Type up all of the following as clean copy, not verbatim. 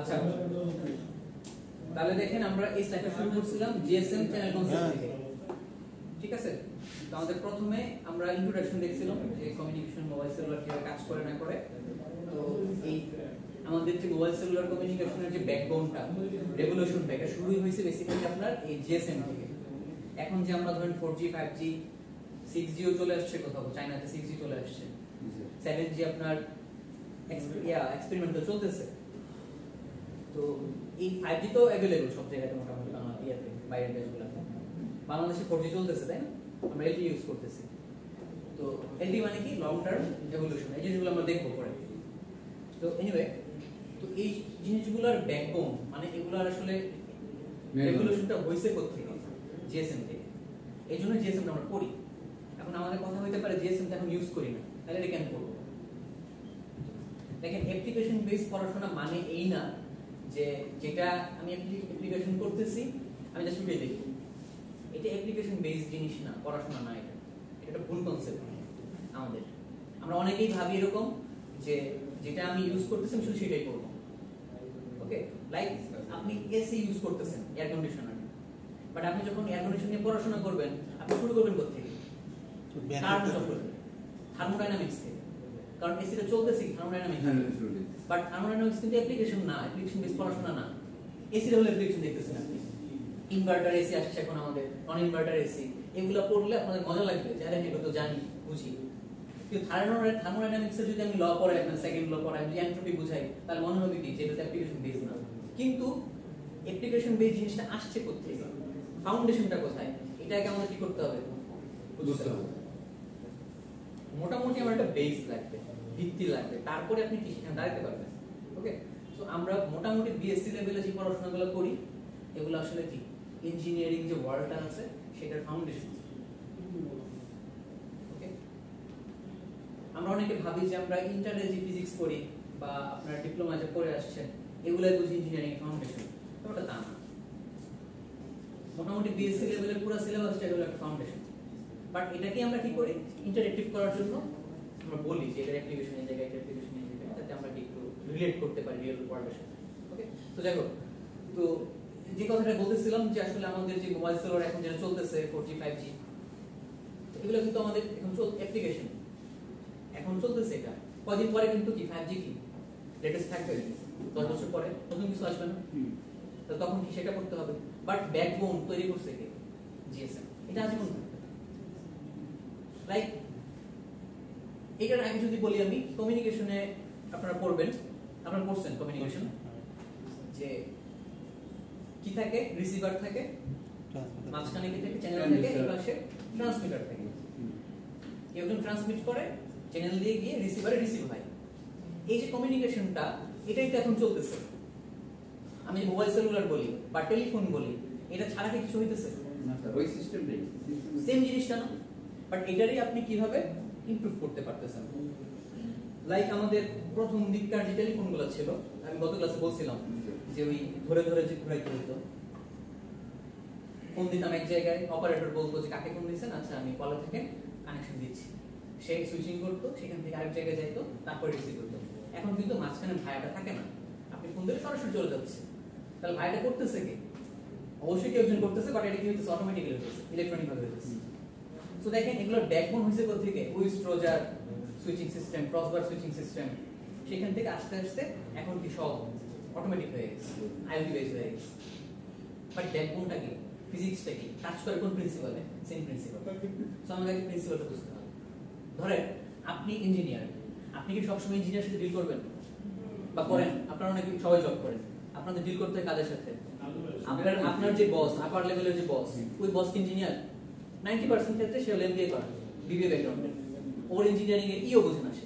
আচ্ছা তাহলে দেখেন আমরা এই স্লাইডটা শুরু করছিলাম জিএসএম চ্যানেল কনসেপ্ট থেকে। ঠিক আছে, তো আমাদের প্রথমে আমরা ইন্ট্রোডাকশন দেখছিলাম যে কমিউনিকেশন মোবাইল সেলুলার কিভাবে কাজ করে না করে। তো এই আমাদের যে মোবাইল সেলুলার কমিউনিকেশনের যে ব্যাকবোনটা রেভলিউশনটা এটা শুরুই হয়েছে বেসিক্যালি আপনার এই জিএসএম থেকে। এখন যে আমরা ধরেন 4G 5G 6G ও চলে আসছে, কোথাও চায়নাতে 6G চলে আসছে, 7G আপনার এক্সপেরিমেন্ট চলতেছে। তো এই 5G তো अवेलेबल সব জায়গায় মোটামুটি ইয়াতে বাইরের দেশগুলোতে। বাংলাদেশে 4G চলতেছে, তাই না? আমরা LTE ইউজ করতেছি। তো LTE মানে কি লং টার্ম এভলিউশন, এই জিনিসগুলো আমরা দেখব পরে। তো এনিওয়ে, তো এই জিনিসগুলোর ব্যাকবোন মানে এগুলোর আসলে এভলিউশনটা হইছে কোথা থেকে? জিএসএম থেকে। এইজন্য জিএসএম আমরা পড়ি। এখন আমাদের কথা হইতে পারে জিএসএম টা এখন ইউজ করি না, তাহলে এটা কেন করব? দেখেন অ্যাপ্লিকেশন বেস পড়াশোনা মানে এই না যে যেটা আমি অ্যাপ্লিকেশন করতেছি আমি জাস্ট ওটাই দেখি। এটা অ্যাপ্লিকেশন বেস জিনিস না, পড়াশোনা না। এটা একটা ভুল কনসেপ্ট আমাদের। আমরা অনেকেই ভাবি এরকম যে যেটা আমি ইউজ করতেছি আমি শুধু সেটাই করব। ওকে, লাইক আপনি এসি ইউজ করতেছেন, এয়ার কন্ডিশনার, বাট আপনি যখন এয়ার কন্ডিশন নিয়ে পড়াশোনা করবেন আপনি শুরু করবেন কোথা থেকে? থার্মোডাইনামিক্স থেকে। কারণ এসিটা চলতেছে থার্মোডাইনামিক্স, বাট থার্মোডাইনামিক্স কিন্তু অ্যাপ্লিকেশন না, অ্যাপ্লিকেশন বেস পড়াশোনা না। এসির হলে অ্যাপ্লিকেশন দেখতেছেন আপনি। ইনভার্টার এসি আসছে এখন আমাদের, নন ইনভার্টার এসি, এগুলো পড়লে আপনাদের মজা লাগবে যে আরে এগুলো তো জানি বুঝি। কিন্তু থার্মোডাইনামিক্সের যদি আমি ল পড়াই, আপনার সেকেন্ড ল পড়াই, যদি এন্ট্রপি বুঝাই, তাহলে মনে হবে কি যে এটা অ্যাপ্লিকেশন বেস না। কিন্তু অ্যাপ্লিকেশন বেস জিনিসটা আসছে কোথা থেকে, ফাউন্ডেশনটা কোথায়, এটাকে আমাদের কি করতে হবে? বুঝতে হবে। মোটামুটি আমার একটা বেস লাগবে, ভিত্তি লাগবে, তারপরে আপনি কি সেখানে দাঁড়াতে পারবেন। ওকে, তো আমরা মোটামুটি বিএসসি লেভেলে যে পড়াশোনাগুলো করি এগুলো আসলে কি ইঞ্জিনিয়ারিং যে ওয়ার্ল্ডটা আছে সেটার ফাউন্ডেশন। ওকে, আমরা অনেকে ভাবি যে আমরা ইন্টারে যে ফিজিক্স পড়ি বা আপনারা ডিপ্লোমা যে করে আসছেন এগুলাই বুঝি ইঞ্জিনিয়ারিং ফাউন্ডেশন, ওটা তা না। মোটামুটি বিএসসি লেভেলের পুরো সিলেবাসটা এগুলো একটা ফাউন্ডেশন। বাট এটাকে আমরা কি করি ইন্টারেক্টিভ করার জন্য আমরা বলি যে এটা অ্যাপ্লিকেশন এই জায়গায়, এটা অ্যাপ্লিকেশন এই জায়গায়, যাতে আমরা একটু রিলেট করতে পারি রিয়েল ওয়ার্ল্ডের সাথে। ওকে, তো দেখো, তো যে কথাটা বলতেছিলাম যে আসলে আমাদের যে মোবাইল সেলুলার এখন যেটা চলতেছে 4G 5G এগুলো কিন্তু আমাদের এখন অ্যাপ্লিকেশন এখন চলতেছে। এটা কদিন পরে কিন্তু কি 5G কি লেটেস্ট থাকবে, 10 বছর পরে নতুন কিছু আসবে না, তো তখন কি সেটা করতে হবে। বাট ব্যাকবোন তৈরি করছে কে? জিএসএম। এটা আজীবন লাইক এটার আগে যদি বলি আমি কমিউনিকেশনে আপনারা পড়বেন, আপনারা পড়ছেন কমিউনিকেশন যে কি থাকে, রিসিভার থাকে, মাঝখানে কি থাকে, চ্যানেল থাকে, এই পাশে ট্রান্সমিটার থাকে। একজন ট্রান্সমিট করে, চ্যানেল দিয়ে গিয়ে রিসিভারে রিসিভ হয়। এই যে কমিউনিকেশনটা এটাই তো এখন চলতেছে। আমি মোবাইল সেলুলার বলি বা টেলিফোন বলি, এটা ছাড়া কি কিছু হইতেছে না? স্যার ওই সিস্টেমটাই সেম জিনিসটা না, বাট এটারই আপনি কিভাবে ইমপ্রুভ করতে পারতেছেন। লাইক আমাদের প্রথম দিককার যে টেলিফোনগুলো ছিল, আমি গত ক্লাসে বলছিলাম যে ওই ধরে ধরে যে ঘুরাইতে হতো, ফোন দিতাম এক জায়গায়, অপারেটর বলতো যে কাকে ফোন দিচ্ছেন, আচ্ছা আমি কলার থেকে কানেকশন দিচ্ছি, সে সুইচিং করতো, সেখান থেকে আরেক জায়গায় যাইতো, তারপরে রিসিভ করতো। এখন কিন্তু মাঝখানে ভাইয়াটা থাকে না, আপনি ফোন দিলে সরাসরি চলে যাচ্ছে। তাহলে ভাইয়াটা করতেছে কি? অবশ্যই কেউ একজন করতেছে, বাট এটা কি হইতেছে অটোমেটিক্যালি হইতেছে, ইলেকট্রনিক ভাবে হইতেছে। তো দেখেন এগুলোর ব্যাকবোন হইছে কোথা থেকে? উইস্ট্রোজার switching system, crossbar switching system, সেখান থেকে আস্তে আস্তে এখন কি সব অটোমেটিক হয়ে গেছে, আইওটি বেস হয়ে গেছে। বাট ব্যাকবোনটা কি? ফিজিক্সটা কি? কাজ করে কোন প্রিন্সিপালে? Same principal. সো আমাদের প্রিন্সিপালটা বুঝতে হবে। ধরেন আপনি ইঞ্জিনিয়ার, আপনি কি সবসময় ইঞ্জিনিয়ার সাথে ডিল করবেন বা করেন? আপনারা অনেকে সবাই জব করেন, আপনাদের ডিল করতে হয় কাদের সাথে? আপনার যে বস, আপার লেভেলের যে বস, ওই বস কি ইঞ্জিনিয়ার? 90% ক্ষেত্রে সে এমবিএ করে, বিবিএ ব্যাকগ্রাউন্ডের, ওর ইঞ্জিনিয়ারিং এর ইও বোঝে না সে,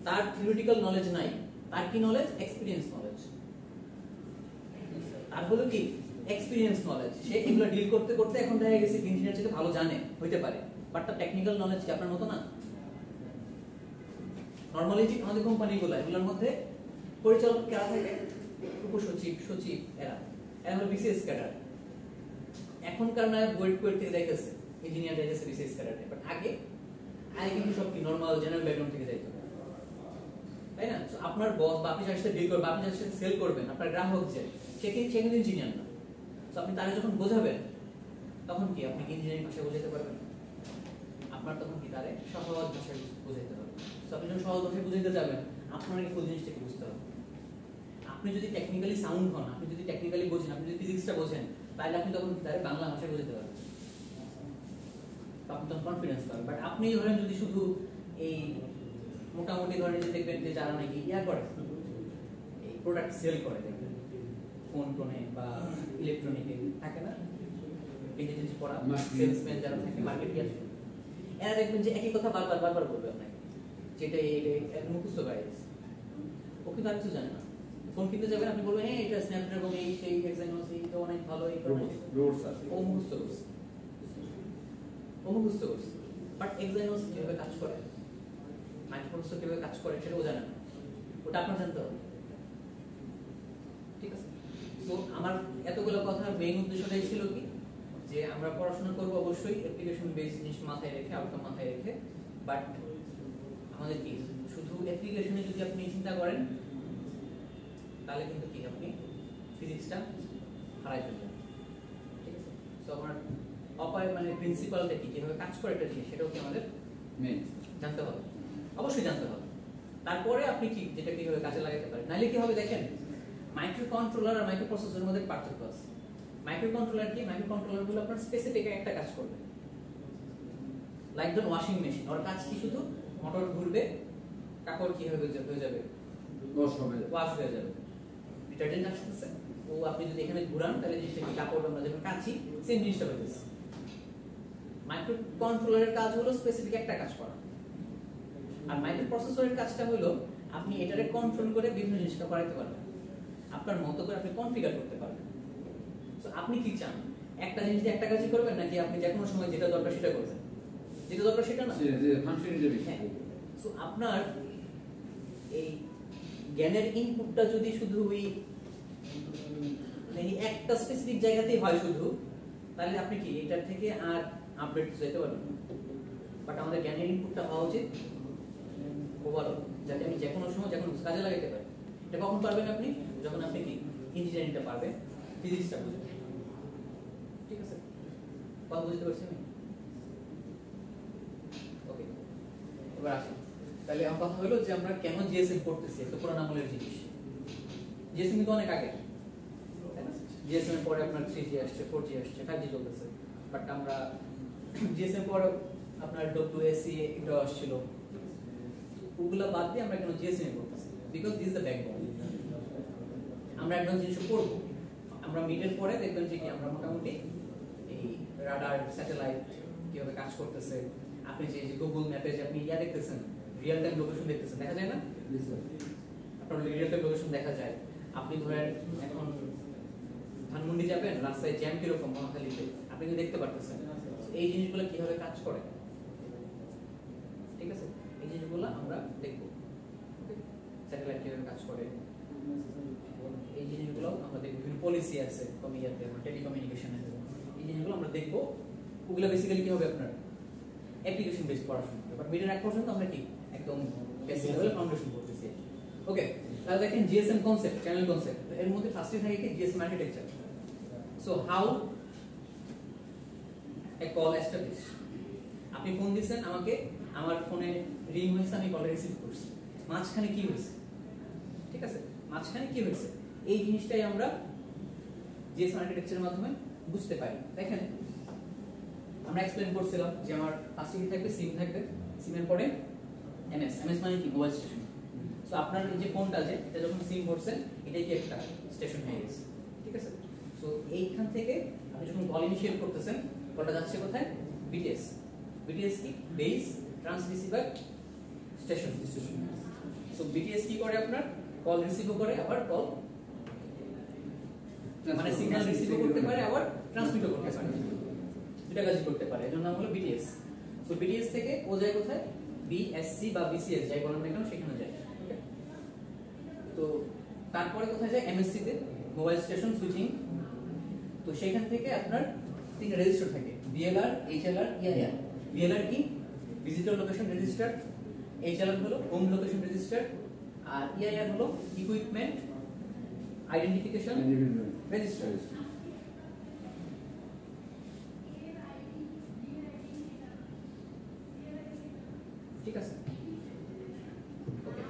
তার থিওরিটিক্যাল নলেজ নাই, তার কি নলেজ? Experience knowledge. তার হলো কি এক্সপেরিয়েন্স নলেজ। সে এগুলো ডিল করতে করতে এখন দেখা গেছে ইঞ্জিনিয়ার থেকে ভালো জানে হইতে পারে, বাট তার টেকনিক্যাল নলেজ কি আপনার মতো না? নরমালি যে আমাদের কোম্পানিগুলো এগুলোর মধ্যে পরিচালক কারা থাকে? উপসচিব, সচিব, এরা হলো বিসিএস ক্যাডার। এখনকার না ওয়েট থেকে যাইতেছে ইঞ্জিনিয়ার যাইতেছে বিসিএস ক্যাডারে, বাট আগে কিন্তু সব কি নরমাল জেনারেল ব্যাকগ্রাউন্ড থেকে যাইতো। তাই না? আপনার বস বা আপনি যার সাথে ডিল করবেন, আপনি যার সাথে সেল করবেন, আপনার গ্রাহক যে সে কিন্তু ইঞ্জিনিয়ার না। তো আপনি তারা যখন বোঝাবেন তখন কি আপনি ইঞ্জিনিয়ারিং ভাষায় বোঝাতে পারবেন? আপনার তখন কি তারে সহজ ভাষায় বোঝাতে হবে। তো আপনি যখন সহজ ভাষায় বুঝাইতে যাবেন, আপনার এই ফুল জিনিসটাকে বুঝতে হবে। আপনি যদি টেকনিক্যালি সাউন্ড হন, আপনি যদি টেকনিক্যালি বোঝেন, আপনি যদি ফিজিক্সটা বোঝেন, তাহলে আপনি তখন তারে বাংলা ভাষায় বোঝাতে পারবেন, আপনি তখন কনফিডেন্স পাবেন। বাট আপনি ধরেন যদি শুধু এই মোটামুটি ধরেন যে দেখবেন যে যারা নাকি ইয়া করে, এই প্রোডাক্ট সেল করে, দেখবেন ফোন টোনে বা ইলেকট্রনিকে থাকে না, এই যে জিনিস পড়া সেলসম্যান যারা থাকে মার্কেটে, এরা দেখবেন যে একই কথা বারবার বলবে আপনাকে, যেটা এটা মুখস্থ করে গেছে, ও কিন্তু আর কিছু জানে না। ফোন কিনতে যাবেন, আপনি বলবেন হ্যাঁ এটা স্ন্যাপড্রাগন এই সেই এক্সাইনোস এটা অনেক ভালো, এই করে ও মুখস্থ করছে, বাট এক্সাইনোস কিভাবে কাজ করে, মাইক্রোপ্রসেসর কিভাবে কাজ করে সেটা ও জানে না, ওটা আপনার জানতে হবে। ঠিক আছে? তো আমার এতগুলো কথার মেইন উদ্দেশ্যটাই ছিল কি, যে আমরা পড়াশোনা করব অবশ্যই অ্যাপ্লিকেশন বেস জিনিস মাথায় রেখে, আউটকাম মাথায় রেখে, বাট আমাদের কি শুধু অ্যাপ্লিকেশনে যদি আপনি চিন্তা করেন তাহলে কিন্তু কি আপনি ফিজিক্সটা হারাই ফেলবেন। ঠিক আছে? সো আমার অপায় মানে প্রিন্সিপালটা কি, কিভাবে কাজ করে একটা জিনিস, সেটাও কি আমাদের জানতে হবে, অবশ্যই জানতে হবে। তারপরে আপনি কি যেটা কিভাবে কাজে লাগাতে পারেন। নাইলে কি হবে দেখেন, মাইক্রো কন্ট্রোলার আর মাইক্রো প্রসেসরের মধ্যে পার্থক্য আছে। মাইক্রো কন্ট্রোলার কি, মাইক্রো কন্ট্রোলার গুলো আপনার স্পেসিফিক একটা কাজ করবে, লাইক দ্য ওয়াশিং মেশিন, ওর কাজ কি শুধু মোটর ঘুরবে, কাপড় কি হয়ে যাবে, ওয়াশ হয়ে যাবে, ডিটারজেন্ট আসতেছে, ও আপনি যদি এখানে ঘুরান তাহলে জিনিসটা কি, কাপড় আমরা যখন কাচি সেম জিনিসটা হইতেছে। মাইক্রো কন্ট্রোলারের কাজ হলো স্পেসিফিক একটা কাজ করা, আর মাইক্রো প্রসেসরের কাজটা হলো আপনি এটারে কন্ট্রোল করে বিভিন্ন জিনিসটা করাইতে পারবেন, আপনার মতো করে আপনি কনফিগার করতে পারবেন। সো আপনি কি চান, একটা জিনিস দিয়ে একটা কাজই করবেন, নাকি আপনি যে কোনো সময় যেটা দরকার সেটা করবেন? যেটা দরকার সেটা না, সো আপনার এই জ্ঞানের ইনপুটটা যদি শুধু ওই মানে একটা স্পেসিফিক জায়গাতেই হয় শুধু, তাহলে আপনি কি এটার থেকে আর আপডেট যেতে পারবেন। বাট আমাদের জ্ঞানের ইনপুটটা হওয়া উচিত ওভারঅল, যাতে আমি যে কোনো সময় যে কোনো কাজে লাগাতে পারি। এটা কখন পারবেন আপনি, যখন আপনি কি ইঞ্জিনিয়ারিংটা পারবেন, ফিজিক্সটা বুঝবেন। ঠিক আছে? কথা বুঝতে পারছি আমি? ওকে, এবার আসি। তাহলে আমার কথা হলো যে আমরা কেন জিএসএম করতেছি, একটা পুরানো আমলের জিনিস। জিএসএম কিন্তু অনেক আগে, জিএসএম এর পরে আপনার 3G আসছে, 4G আসছে, 5G চলতেছে, বাট আমরা জিএসএম পরে আপনার WSC এটা আসছিল, ওগুলা বাদ দিয়ে আমরা কেন জিএসএম করতেছি, বিকজ দিস দ্য ব্যাকবোন। আমরা অ্যাডভান্স জিনিস করব, আমরা মিডের পরে দেখবেন যে কি আমরা মোটামুটি এই রাডার, স্যাটেলাইট কিভাবে কাজ করতেছে, আপনি যে গুগল ম্যাপে যে আপনি ইয়া দেখতেছেন, রিয়েল টাইম লোকেশন দেখতেছেন, দেখা যায় না? আপনার রিয়েল টাইম লোকেশন দেখা যায়। আপনি ধরেন এখন ধানমন্ডি যাবেন, রাস্তায় জ্যাম কিরকম মহাখালীতে আপনি কিন্তু দেখতে পারতেছেন। এই জিনিসগুলো কিভাবে কাজ করে, ঠিক আছে, এই জিনিসগুলো আমরা দেখব। স্যাটেলাইট কিভাবে কাজ করে, এই জিনিসগুলো আমরা দেখব। বিভিন্ন পলিসি আছে কমিয়াতে, টেলিকমিউনিকেশন আছে, এই জিনিসগুলো আমরা দেখব। ওগুলো বেসিক্যালি কি হবে আপনার অ্যাপ্লিকেশন বেসড পড়াশোনা। বাট মিডের এক পর্যন্ত আমরা কি একদম বেসিক লেভেল ফাউন্ডেশন করতেছি। ওকে, তাহলে দেখেন জিএসএম কনসেপ্ট, চ্যানেল কনসেপ্ট, এর মধ্যে ফার্স্টে থাকে কি GSM architecture. So how A call establish. আপনি ফোন দিয়েছেন আমাকে, আমার ফোনে রিং হয়েছে, আমি কল রিসিভ করছি, মাঝখানে কি হয়েছে? ঠিক আছে, মাঝখানে কি হয়েছে, এই জিনিসটাই আমরা জিএসএম আর্কিটেকচারের মাধ্যমে বুঝতে পারি। দেখেন আমরা এক্সপ্লেইন করছিলাম যে আমার ফার্স্টে কি থাকবে, সিম থাকবে, সিমের পরে এমএস, এমএস মানে কি মোবাইল স্টেশন। সো আপনার এই যে ফোনটা যে এটা যখন সিম ভরছেন, এটাই কি একটা স্টেশন হয়ে গেছে। ঠিক আছে, সো এইখান থেকে আপনি যখন কল ইনিশিয়েট করতেছেন, কলটা যাচ্ছে কোথায়? বিটিএস। বিটিএস কি? Base transceiver station. So BTS কি করে, আপনার কল রিসিভও করে, আবার কল মানে সিগন্যাল রিসিভও করতে পারে, আবার ট্রান্সমিটও করতে পারে, দুটো কাজই করতে পারে। এর নাম হলো বিটিএস। সো বিটিএস থেকে ও যায় কোথায়? বিএসসি বা বিসিএস যাই বলেন না কেন, সেখানে যায়। তো তারপরে কোথায় যায়? এমএসসি তে, মোবাইল স্টেশন সুইচিং। তো সেখান থেকে আপনার তিনটা রেজিস্টার থাকে, ভিএলআর, এইচএলআর, ইআইআর। ভিএলআর কি? ভিজিটর লোকেশন রেজিস্টার, এইচএলআর হলো হোম লোকেশন রেজিস্টার, আর ইআইআর হলো ইকুইপমেন্ট আইডেন্টিফিকেশন রেজিস্টার। ঠিক আছে, ওকে।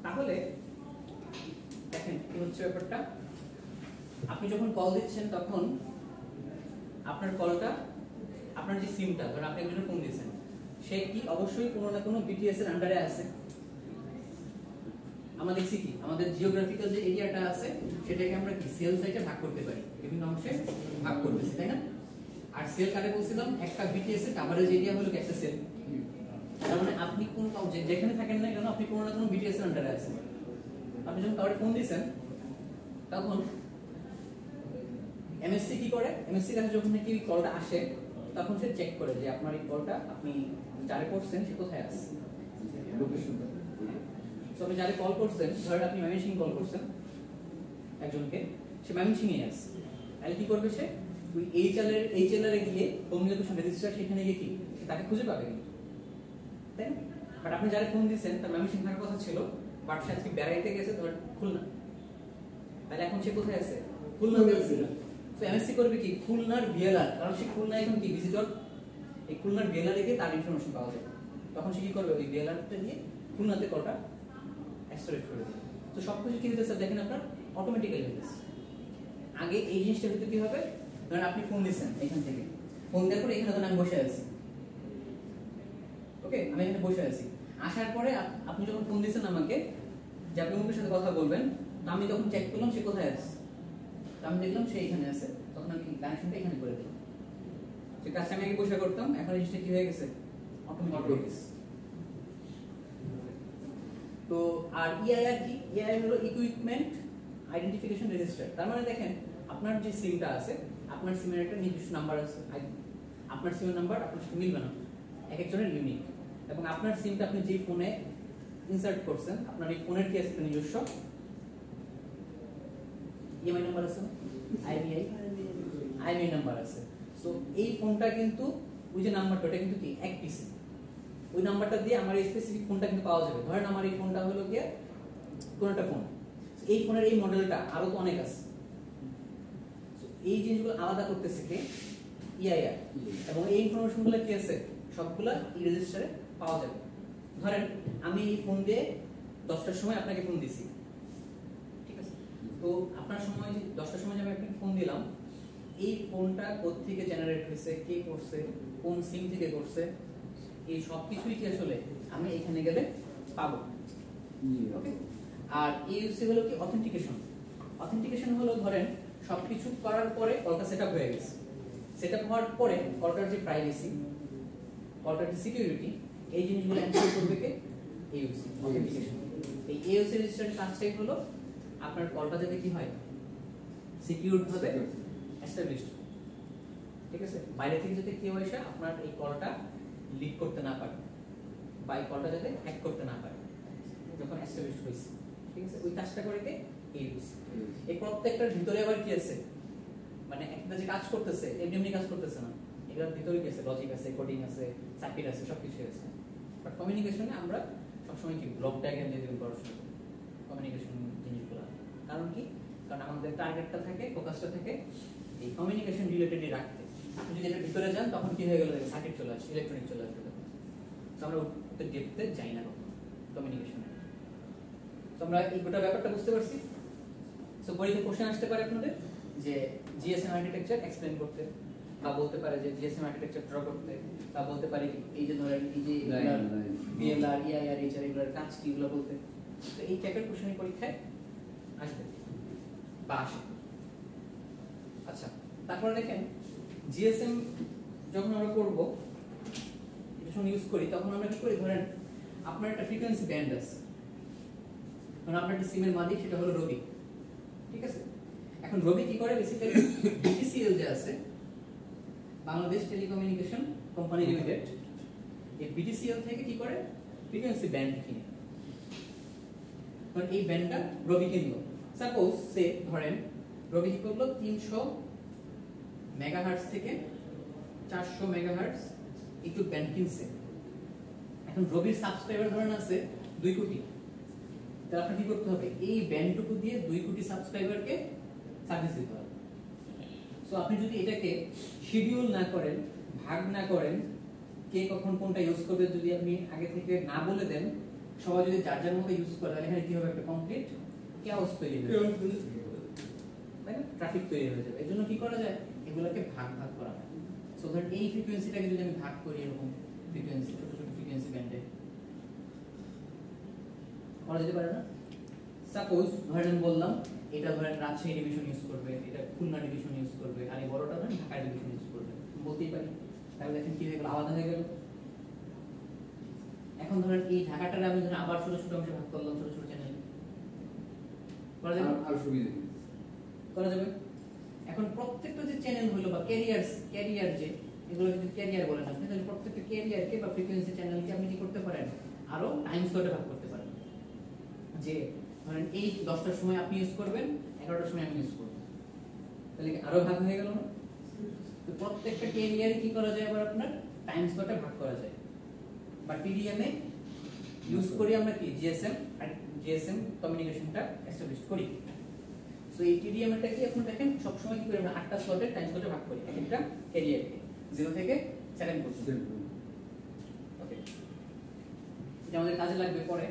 তাহলে দেখেন কি হচ্ছে ব্যাপারটা। আপনি যখন কল দিচ্ছেন তখন আপনার কলটা, আপনার যে সিমটা, ধরুন আপনি একজনের ফোন দিয়েছেন, সে কি অবশ্যই কোনো না কোনো বিটিএস এর আন্ডারে আছে। আমরা দেখছি কি আমাদের জিওগ্রাফিক্যাল যে এরিয়াটা আছে সেটাকে আমরা কি সেল সাইটে ভাগ করতে পারি, বিভিন্ন অংশে ভাগ করতেছি, তাই না? আর সেল কারে বলছিলাম, একটা বিটিএস এর কভারেজ এরিয়া হলো একটা সেল। তার মানে আপনি কোন যেখানে থাকেন না কেন আপনি কোনো না কোনো বিটিএস এর আন্ডারে আছেন। আপনি যখন কাউকে ফোন দিয়েছেন তখন এমএসসি কি করে, এমএসসি কাছে যখন কি কলটা আসে তখন সে চেক করে যে আপনার এই কলটা আপনি যারে করছেন সে কোথায় আছে, লোকেশন। সো আপনি যারে কল করছেন, ধরেন আপনি ময়মনসিংহ কল করছেন একজনকে, সে ময়মনসিংহে আছে, তাহলে কি করবে সে ওই এইচএলআর এ গিয়ে হোম লোকেশন রেজিস্টার, সেখানে গিয়ে কি তাকে খুঁজে পাবে কিন্তু, তাই না? বাট আপনি যারে ফোন দিয়েছেন তার ময়মনসিংহ থাকার কথা ছিল, বাট সে আজকে বেড়াইতে গেছে ধর খুলনা, তাহলে এখন সে কোথায় আছে? খুলনাতে আছে। সো এমএসসি করবে কি খুলনার ভিএলআর, কারণ সে খুলনা এখন কি ভিজিটর, এই খুলনার ভিএলআর এ গিয়ে তার ইনফরমেশন পাওয়া যাবে। তখন সে কি করবে ওই ভিএলআরটা নিয়ে খুলনাতে কলটা অ্যাক্সেলেরেট করে দেবে। তো সবকিছু কি হইতেছে দেখেন আপনার অটোমেটিক্যালি হইতেছে। আগে এই জিনিসটা হতে কি হবে, ধরেন আপনি ফোন দিয়েছেন এখান থেকে, ফোন দেওয়ার পরে এখানে ধরেন আমি বসে আছি, ওকে, আমি এখানে বসে আছি, আসার পরে আপনি যখন ফোন দিয়েছেন আমাকে যে আপনি মুখের সাথে কথা বলবেন, তো আমি তখন চেক করলাম সে কোথায় আছে, তো আমি দেখলাম সে এখানে আছে, তখন আমি কানেকশনটা এখানে করে দিলাম। যে কাজটা আমি আগে বসে করতাম, এখন এই জিনিসটা কি হয়ে গেছে, অটোমেটিক হয়ে গেছে। তো আর ইআইআর কি, ইআইআর হলো ইকুইপমেন্ট আইডেন্টিফিকেশন রেজিস্টার। তার মানে দেখেন আপনার যে সিমটা আছে, আপনার সিমের একটা নির্দিষ্ট নাম্বার আছে, আপনার সিমের নাম্বার আপনার সাথে মিলবে না, এক একজনের ইউনিক। এবং আপনার সিমটা আপনি যে ফোনে ইনসার্ট করছেন, আপনার এই ফোনের কি আছে নিজস্ব ইএমআই নাম্বার আছে, আইএমআই নাম্বার আছে। সো এই ফোনটা কিন্তু ওই যে নাম্বারটা, ওটা কিন্তু কি এক পিসি, ওই নাম্বারটা দিয়ে আমার এই স্পেসিফিক ফোনটা কিন্তু পাওয়া যাবে। ধরেন আমার এই ফোনটা হলো গিয়ে কোন একটা ফোন, এই ফোনের এই মডেলটা আরো তো অনেক আছে, এই জিনিসগুলো আলাদা করতেছে কে, ইআইআর। এবং এই ইনফরমেশনগুলো কি আছে সবগুলা এই রেজিস্টারে পাওয়া যাবে। ধরেন আমি এই ফোন দিয়ে 10টার সময় আপনাকে ফোন দিছি, ঠিক আছে? তো আপনার সময় 10টার সময় আমি আপনাকে ফোন দিলাম, এই ফোনটা কোথা থেকে জেনারেট হয়েছে, কে করছে, কোন সিম থেকে করছে, এই সব কিছুই কি আসলে আমি এখানে গেলে পাবো, ওকে। আর ইউসি হলো কি অথেন্টিকেশন। অথেন্টিকেশন হলো ধরেন সবকিছু করার পরে কলটা সেটআপ হয়ে গেছে, সেটআপ হওয়ার পরে কলটার যে প্রাইভেসি, কলটার যে সিকিউরিটি, এই জিনিসগুলো এনশিওর করবে কে, ইউসি অথেন্টিকেশন। এই ইউসি রেজিস্টারের কাজটাই হলো আপনার কলটা যাতে কি হয় সিকিউরড ভাবে এস্টাবলিশড, ঠিক আছে? বাইরে থেকে যাতে কেউ এসে আপনার এই কলটা লিক করতে না পারে বা এই কলটা যাতে হ্যাক করতে না পারে যখন এস্টাবলিশড হয়েছে, ঠিক আছে? ওই কাজটা করে কে, ইউসি। এই প্রত্যেকটার ভিতরে আবার কি আছে, মানে একটা যে কাজ করতেছে এমনি কাজ করতেছে না, এটার ভিতরে কি আছে, লজিক আছে, কোডিং আছে, সার্কিট আছে, সবকিছু আছে। বাট কমিউনিকেশনে আমরা সবসময় কি ব্লক ডায়াগ্রাম দিয়ে দেবেন পড়াশোনা করি কমিউনিকেশন জিনিসগুলো। কারণ কি, কারণ আমাদের টার্গেটটা থাকে, ফোকাসটা থাকে এই কমিউনিকেশন রিলেটেডই রাখতে। আপনি যদি এটার ভিতরে যান তখন কি হয়ে গেল, সার্কিট চলে আসে, ইলেকট্রনিক চলে আসবে, তো আমরা ওতে ডেপথে যাই না কখনো কমিউনিকেশনে। তো আমরা এই গোটা ব্যাপারটা বুঝতে পারছি। সো পরীক্ষায় কোশ্চেন আসতে পারে আপনাদের যে জিএসএম আর্কিটেকচার এক্সপ্লেইন করতে, বা বলতে পারে যে জিএসএম আর্কিটেকচার ড্র করতে, বা বলতে পারে এই যে ধরেন এই যে ভিএলআর, ইআইআর, এইচআর এগুলোর কাজ কি এগুলো বলতে। তো এই টাইপের কোশ্চেন পরীক্ষায় আসবে বা আসে। আচ্ছা, তারপরে দেখেন জিএসএম যখন আমরা করব, যখন ইউজ করি তখন আমরা কি করি, ধরেন আপনার একটা ফ্রিকোয়েন্সি ব্যান্ড আছে, মানে আপনার একটা সিমের মালিক সেটা হলো রবি, ঠিক আছে? এখন রবি কি করে, বেসিক্যালি বিটিসিএল যে আছে, বাংলাদেশ টেলিকমিউনিকেশন কোম্পানি লিমিটেড, এই বিটিসিএল থেকে কি করে ফ্রিকোয়েন্সি ব্যান্ড কিনে, মানে এই ব্যান্ডটা রবি কিনলো। সাপোজ সে ধরেন রবি কি করলো 300 মেগাহার্টজ থেকে 400 মেগাহার্টজ একটু ব্যান্ড কিনছে। এখন রবির সাবস্ক্রাইবার ধরেন আছে 2 কোটি, তাহলে আপনাকে কি করতে হবে, এই ব্যান্ডটুকু দিয়ে 2 কোটি সাবস্ক্রাইবারকে সার্ভিস দিতে হবে। সো আপনি যদি এটাকে শিডিউল না করেন, ভাগ না করেন, কে কখন কোনটা ইউজ করবে যদি আপনি আগে থেকে না বলে দেন, সবাই যদি যার যার মতো ইউজ করে, তাহলে এখানে কি হবে, একটা কমপ্লিট chaos তৈরি হয়ে যাবে, তাই না? ট্রাফিক তৈরি হয়ে যাবে। এজন্য কি করা যায়, এগুলোকে ভাগ ভাগ করা হয়। সো ধরেন এই ফ্রিকোয়েন্সিটাকে যদি আমি ভাগ করি, এরকম ফ্রিকোয়েন্সি, ছোট ছোট ফ্রিকোয়েন্সি ব্যান্ডে করা যেতে পারে না? সাপোজ ধরেন বললাম এটা ধরেন রাজশাহী ডিভিশন ইউজ করবে, এটা খুলনা ডিভিশন ইউজ করবে, আর এই বড়টা ধরেন ঢাকা ডিভিশন ইউজ করবে, বলতেই পারি। তাহলে দেখেন কি হয়ে গেল, আলাদা হয়ে গেল। এখন ধরেন এই ঢাকাটারে আমি ধরেন আবার ছোট ছোট অংশে ভাগ করলাম, ছোট ছোট চ্যানেল করা যাবে, আর সুবিধা করা যাবে। এখন প্রত্যেকটা যে চ্যানেল হলো বা ক্যারিয়ার যে এগুলো যদি ক্যারিয়ার বলেন আপনি, তাহলে প্রত্যেকটা ক্যারিয়ারকে বা ফ্রিকোয়েন্সি চ্যানেলকে আপনি কি করতে পারেন, আরো টাইম স্লটে ভাগ করতে পারেন। যে ধরেন এই 10টার সময় আপনি ইউজ করবেন, 11টার সময় আমি ইউজ করব, তাহলে কি আরো ভাগ হয়ে গেল না? তো প্রত্যেকটা ক্যারিয়ারে কি করা যায়, আবার আপনার টাইম স্লটে ভাগ করা যায়। বা টিডিএম এ ইউজ করি আমরা কি জিএসএম, আর জিএসএম কমিউনিকেশনটা এস্টাবলিশ করি। সো এই টিডিএম টা কি এখন দেখেন সব সময় কি করি আমরা 8টা স্লটে টাইম স্লটে ভাগ করি, একটা ক্যারিয়ারকে 0 থেকে 7 পর্যন্ত। ওকে, এটা আমাদের কাজে লাগবে পরে।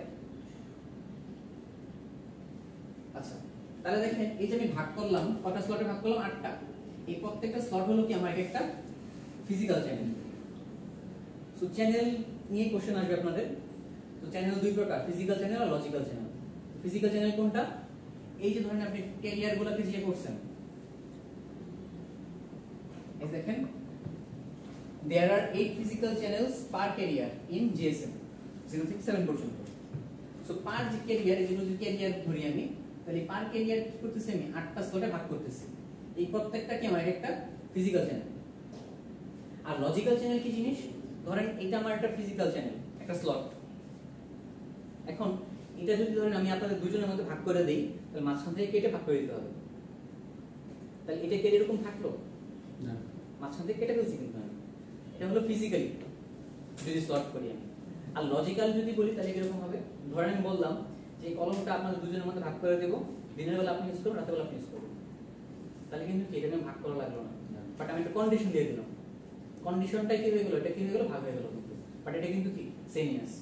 আচ্ছা, তাহলে দেখেন এই যে আমি ভাগ করলাম, কয়টা স্লটে ভাগ করলাম, 8টা। এই প্রত্যেকটা স্লট হলো কি আমার একটা ফিজিক্যাল চ্যানেল। সো চ্যানেল নিয়ে কোশ্চেন আসবে আপনাদের। তো চ্যানেল দুই প্রকার, ফিজিক্যাল চ্যানেল আর লজিক্যাল চ্যানেল। ফিজিক্যাল চ্যানেল কোনটা, এই যে ধরেন আপনি ক্যারিয়ারগুলোকে যে করছেন, এই দেখেন there are 8 physical channels per carrier in GSM 0 থেকে 7 পর্যন্ত। সো পার যে ক্যারিয়ার, এগুলো যদি ক্যারিয়ার ধরি আমি, তাহলে পার ক্যারিয়ার কি করতেছি আমি 8টা স্লটে ভাগ করতেছি। এই প্রত্যেকটা কি আমার একটা ফিজিক্যাল চ্যানেল। আর লজিক্যাল চ্যানেল কি জিনিস, ধরেন এটা আমার একটা ফিজিক্যাল চ্যানেল, একটা স্লট। এখন এটা যদি ধরেন আমি আপনাদের দুজনের মধ্যে ভাগ করে দেই, তাহলে মাঝখান থেকে কেটে ভাগ করে দিতে হবে। তাহলে এটা কেটে এরকম থাকলো না, মাঝখান থেকে কেটে ফেলছি কিন্তু আমি, এটা হলো ফিজিক্যালি যদি স্লট করি আমি। আর লজিক্যাল যদি বলি তাহলে এরকম হবে, ধরেন আমি বললাম যে এই কলমটা আপনাদের দুজনের মধ্যে ভাগ করে দেব, দিনের বেলা আপনি ইউজ করবেন, রাতের বেলা আপনি ইউজ করবেন, তাহলে কিন্তু এটা নিয়ে ভাগ করা লাগলো না। বাট আমি একটা কন্ডিশন দিয়ে দিলাম, কন্ডিশনটা কি হয়ে গেল, এটা কি হয়ে গেল, ভাগ হয়ে গেল কিন্তু, বাট এটা কিন্তু কি সেমই আছে।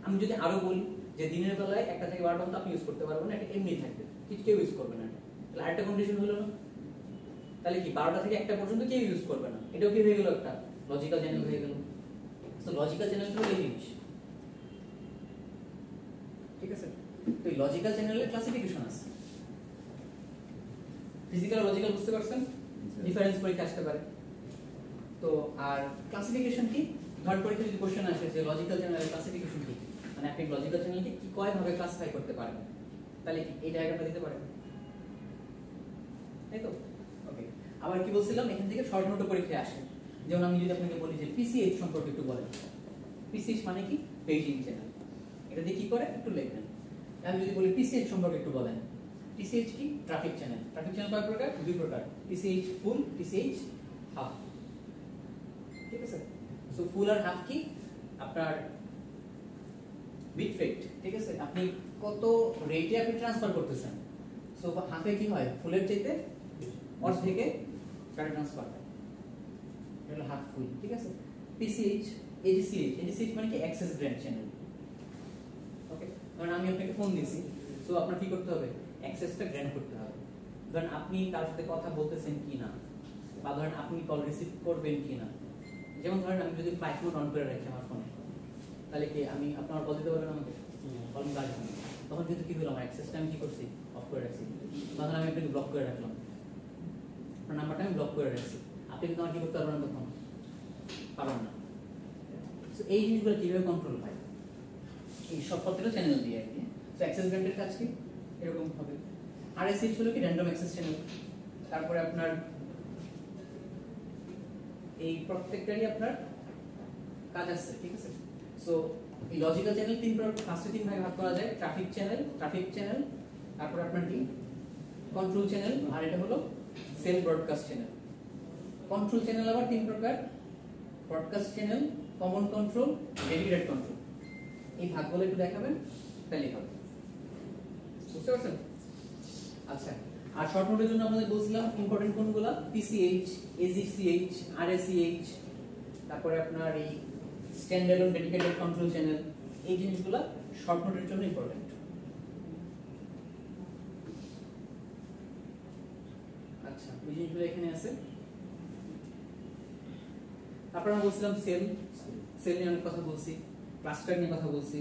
আমি যদি আরো বলি যে দিনের বেলায় 1টা থেকে 12টা পর্যন্ত আপনি ইউজ করতে পারবেন না, এটা এমনি থাকবে, কিছু কেউ ইউজ করবে না, তাহলে আরেকটা কন্ডিশন হলো না। তাহলে কি 12টা থেকে 1টা পর্যন্ত কেউ ইউজ করবে না, এটাও কি হয়ে গেল, একটা লজিক্যাল চ্যানেল হয়ে গেল। সো লজিক্যাল চ্যানেল হলো এই জিনিস, ঠিক আছে? তো এই লজিক্যাল চ্যানেলের ক্লাসিফিকেশন আছে, ফিজিক্যাল আর লজিক্যাল, বুঝতে পারছেন? ডিফারেন্স পরীক্ষা আসতে পারে। তো আর ক্লাসিফিকেশন কি, ধর পরীক্ষা যদি কোশ্চেন আসে যে লজিক্যাল চ্যানেলের ক্লাসিফিকেশন কি, মানে আপনি লজিক্যাল চ্যানেলকে কি কয় ভাবে ক্লাসিফাই করতে পারেন, তাহলে এই ডায়াগ্রামটা দিতে পারেন, তাই তো? ওকে, আবার কি বলছিলাম, এখান থেকে শর্ট নোট পরীক্ষা আসে। যেমন আমি যদি আপনাকে বলি যে পিসিএইচ সম্পর্কে একটু বলেন, পিসিএইচ মানে কি, পেজিং চ্যানেল, এটা দিয়ে কি করে একটু লিখবেন। আমি যদি বলি পিসিএইচ সম্পর্কে একটু বলেন, পিসিএইচ কি, ট্রাফিক চ্যানেল। ট্রাফিক চ্যানেল কয় প্রকার, দুই প্রকার, পিসিএইচ ফুল, পিসিএইচ হাফ, ঠিক আছে? সো ফুল আর হাফ কি, আপনার বিট রেট, ঠিক আছে, আপনি কত রেটে আপনি ট্রান্সফার করতেছেন। সো হাফে কি হয়, ফুলের চাইতে অর্ধেকে ডাটা ট্রান্সফার হয়, এটা হলো হাফ ফুল, ঠিক আছে? পিসিএইচ, এজিসিএইচ মানে কি, অ্যাক্সেস গ্র্যান্ট চ্যানেল। ওকে, কারণ আমি আপনাকে ফোন দিয়েছি, সো আপনার কি করতে হবে, অ্যাক্সেসটা গ্র্যান্ট করতে হবে। ধরেন আপনি কার সাথে কথা বলতেছেন কি না, বা ধরেন আপনি কল রিসিভ করবেন কি না। যেমন ধরেন আমি যদি ফ্লাইট মোড অন করে রাখি আমার ফোনে, তাহলে কি আমি আপনার কল দিতে পারবেন আমাকে, কল কাজ হবে, তখন কিন্তু কি হলো, আমার অ্যাক্সেসটা আমি কি করছি, অফ করে রাখছি। বা ধরেন আমি আপনাকে ব্লক করে রাখলাম, আপনার নাম্বারটা আমি ব্লক করে রাখছি, আপনি কিন্তু আমার কি করতে পারবেন না, তখন পারবেন না। এই জিনিসগুলো কিভাবে কন্ট্রোল হয়, এই সব প্রত্যেকটা চ্যানেল দিয়ে আর কি। সো অ্যাক্সেস গ্র্যান্টের কাজ কি, এরকম হবে। আরএসএইচ হলো কি, র্যান্ডম অ্যাক্সেস চ্যানেল। তারপরে আপনার এই প্রত্যেকটারই আপনার কাজ আছে, ঠিক আছে? সো এই লজিক্যাল চ্যানেল তিন প্রকার, ফার্স্টে তিন ভাগে ভাগ করা যায়, ট্রাফিক চ্যানেল, তারপর আপনার কি কন্ট্রোল চ্যানেল, আর এটা হলো cell broadcast channel. Control channel আবার তিন প্রকার, broadcast channel, common control, dedicated control. এই ভাগগুলো একটু দেখাবেন, তাহলে হবে। বুঝতে পারছেন? আচ্ছা, আর শর্ট নোটের জন্য আপনাদের বলছিলাম ইম্পর্টেন্ট কোনগুলো, PCH, AGCH, RSCH, তারপরে আপনার এই স্ট্যান্ডার্ড ডেডিকেটেড কন্ট্রোল চ্যানেল, এই জিনিসগুলো শর্ট নোটের জন্য ইম্পর্টেন্ট। আচ্ছা, এই জিনিসগুলো এখানে আছে। তারপর আমরা বলছিলাম সেল নিয়ে অনেক কথা বলছি, ক্লাস্টার নিয়ে কথা বলছি,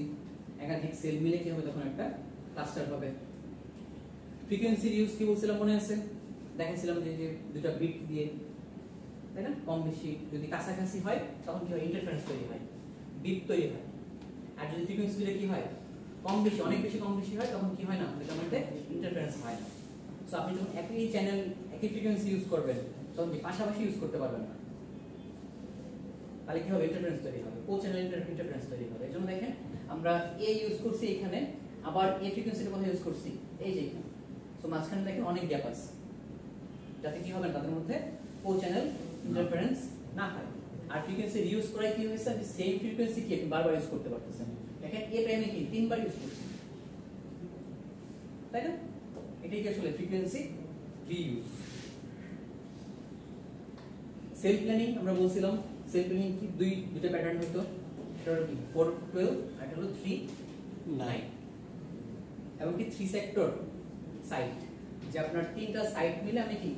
একাধিক সেল মিলে কি হবে তখন একটা ক্লাস্টার হবে। ফ্রিকোয়েন্সি ইউজ কি বলছিলাম মনে আছে? দেখাইছিলাম যে দুটো বিট দিয়ে, তাই না? কম বেশি যদি কাছাকাছি হয় তখন কি হয়, ইন্টারফারেন্স তৈরি হয়, বিট তৈরি হয়। আর যদি ফ্রিকোয়েন্সি দিলে কি হয়, কম বেশি, অনেক বেশি কম বেশি হয়, তখন কি হয় না, দুটোর মধ্যে ইন্টারফারেন্স হয় না। সো আপনি যখন একই চ্যানেল একই ফ্রিকোয়েন্সি ইউজ করবেন তখন কি পাশাপাশি ইউজ করতে পারবেন না, তাহলে কি হবে, ইন্টারফারেন্স তৈরি হবে, কো চ্যানেল ইন্টারফারেন্স তৈরি হবে। এজন্য দেখেন আমরা এ ইউজ করছি এখানে, আবার এ ফ্রিকোয়েন্সির কথা ইউজ করছি এই যে এখানে। সো মাঝখানে দেখেন অনেক গ্যাপ আছে, যাতে কি হবে, তাদের মধ্যে কো চ্যানেল ইন্টারফারেন্স না হয়। আর ফ্রিকোয়েন্সি ইউজ করায় কি হয়েছে, আপনি সেম ফ্রিকোয়েন্সি কি আপনি বারবার ইউজ করতে পারতেছেন। দেখেন এ প্রাইমে কি 3 বার ইউজ করছি, তাই না? এটাই কি আসলে ফ্রিকোয়েন্সি রিইউজ। সেল প্ল্যানিং আমরা বলছিলাম, সেল প্ল্যানিং কি দুইটা প্যাটার্ন হইতো, এটা হলো কি 4 12 আর এটা হলো 3 9, এবং কি 3 সেক্টর সাইট, যে আপনার তিনটা সাইট মিলে আমি কি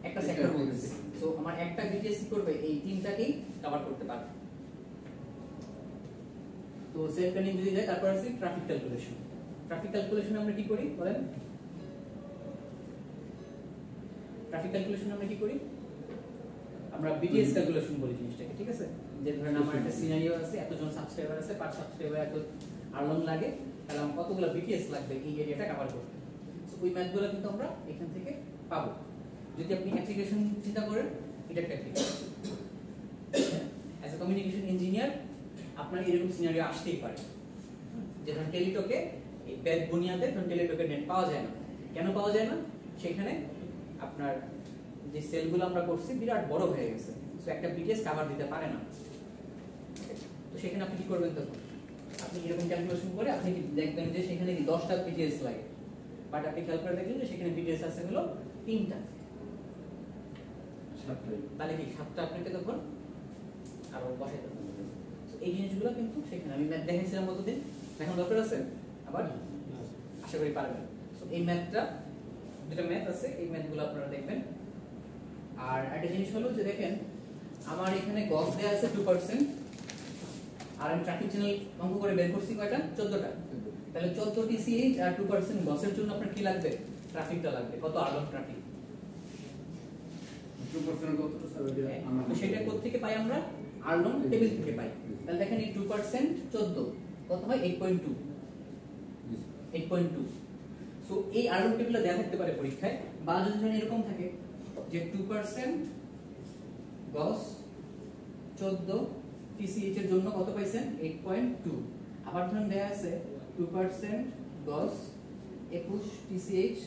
একটা সেক্টর বলতেছি। সো আমার একটা বিটিএস কি করবে, এই তিনটাকেই কভার করতে পারবে। তো সেল প্ল্যানিং যদি যায়, তারপর আছে ট্রাফিক ক্যালকুলেশন। ট্রাফিক ক্যালকুলেশন আমরা কি করি বলেন? ট্রাফিক ক্যালকুলেশন আমরা কি করি, আমরা বিটিএস ক্যালকুলেশন বলি জিনিসটাকে, ঠিক আছে? যে ধরেন আমার একটা সিনারিও আছে, এতজন সাবস্ক্রাইবার আছে, পার সাবস্ক্রাইবার এত আর্লন লাগে, তাহলে আমার কতগুলো বিটিএস লাগবে এই এরিয়াটা কভার করতে। সো ওই ম্যাথগুলো কিন্তু আমরা এখান থেকে পাবো। যদি আপনি অ্যাপ্লিকেশন চিন্তা করেন, এটা একটা application, as a communication engineer আপনার এরকম সিনারিও আসতেই পারে, যে ধরেন টেলিটকে এই ব্যাক বুনিয়াদে ধরেন টেলিটকে নেট পাওয়া যায় না। কেন পাওয়া যায় না? সেখানে আপনার যে সেলগুলো আমরা করছি বিরাট বড় হয়ে গেছে, সো একটা বিটিএস কভার দিতে পারে না। তো সেখানে আপনি কি করবেন তখন? আপনি এরকম ক্যালকুলেশন করে আপনি দেখবেন যে সেখানে কি 10টা বিটিএস লাগে, বাট আপনি খেয়াল করে দেখলেন যে সেখানে বিটিএস আছে হলো 3টা, তাহলে কি 7টা আপনাকে তখন আরো বসাইতে হবে। এই জিনিসগুলো কিন্তু সেখানে আমি ম্যাথ দেখাইছিলাম কতদিন, এখন দরকার আছে আবার, আশা করি পারবেন। সো এই ম্যাথটা, যেটা ম্যাথ আছে এই ম্যাথগুলো আপনারা দেখবেন। আর একটা জিনিস হলো যে দেখেন আমার এখানে গস দেয়া আছে 2%, আর আমি ট্রাফিক চ্যানেল অঙ্ক করে বের করছি কয়টা, 14টা। তাহলে 14 টিসিএইচ আর 2% গসের জন্য আপনার কি লাগবে, ট্রাফিকটা লাগবে, কত আর্লন ট্রাফিক। 2% কতটা স্যার? তো সেটা কোথা থেকে পাই আমরা, আর্লন টেবিল থেকে পাই। তাহলে দেখেন এই 2% 14 কত হয়, 8.2। 8.2। সো এই আর্লন টেবিলটা দেয়া থাকতে পারে পরীক্ষায়, বা যদি ধরেন এরকম থাকে যে 2% গস 14 টিসিএইচ এর জন্য কত পাইছেন, 8.2। আবার ধরেন দেয়া আছে 2% গস 21 টিসিএইচ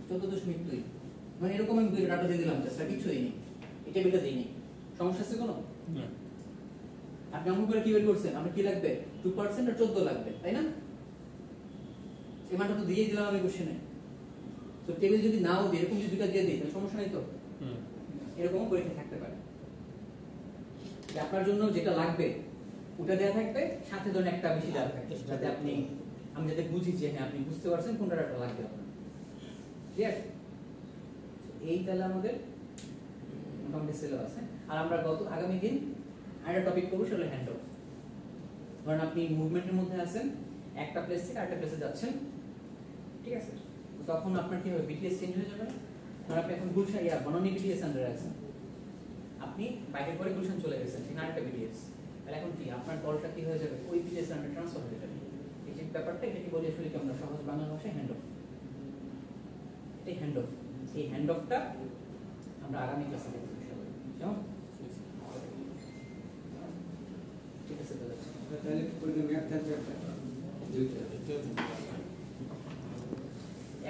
14.2। মানে এরকম আমি দুইটা ডাটা দিয়ে দিলাম, স্যার কিছু দেইনি, এটা বিটা দেইনি, সমস্যা আছে কোনো? না। আপনি অঙ্ক করে কি বের করছেন, আমরা কি লাগবে, 2% আর 14 লাগবে, তাই না? এই মানটা তো দিয়ে দিলাম আমি কোশ্চেনে। তো টেবিল যদি নাও দিই, এরকম যদি দুটো দিয়ে দিই তাহলে সমস্যা নাই তো? এরকমও পরীক্ষা থাকতে পারে যে আপনার জন্য যেটা লাগবে ওটা দেয়া থাকবে, সাথে ধরুন একটা বেশি দেওয়া থাকবে, যাতে আপনি, আমি যাতে বুঝি যে হ্যাঁ আপনি বুঝতে পারছেন কোনটা একটা লাগবে আপনার। ক্লিয়ার? এই তাহলে আমাদের মোটামুটি সিলেবাস। আর আমরা আগামী দিন আরেকটা টপিক করবো, সেটা হ্যান্ড অফ। ধরেন আপনি মুভমেন্টের মধ্যে আছেন, একটা প্লেস থেকে আরেকটা প্লেসে যাচ্ছেন, ঠিক আছে? তখন আপনার কি হবে, বিটিএস চেঞ্জ হয়ে যাবে। ধর আপনি এখন গুলশান বনানী বিটিএস আন্ডারে আছেন, আপনি বাইরে পরে গুলশান চলে গেছেন, ঠিক আরেকটা বিটিএস, তাহলে এখন কি আপনার কলটা কি হয়ে যাবে, ওই বিটিএস আন্ডারে ট্রান্সফার হয়ে যাবে। এই যে ব্যাপারটা, এটা কি বলি আসলে কি আমরা সহজ বাংলা ভাষায় হ্যান্ড অফ। এই হ্যান্ড অফ, এই হ্যান্ড অফটা আমরা আগামী ক্লাসে দেখব ইনশাআল্লাহ। ঠিক আছে, তাহলে পরিণামে একটা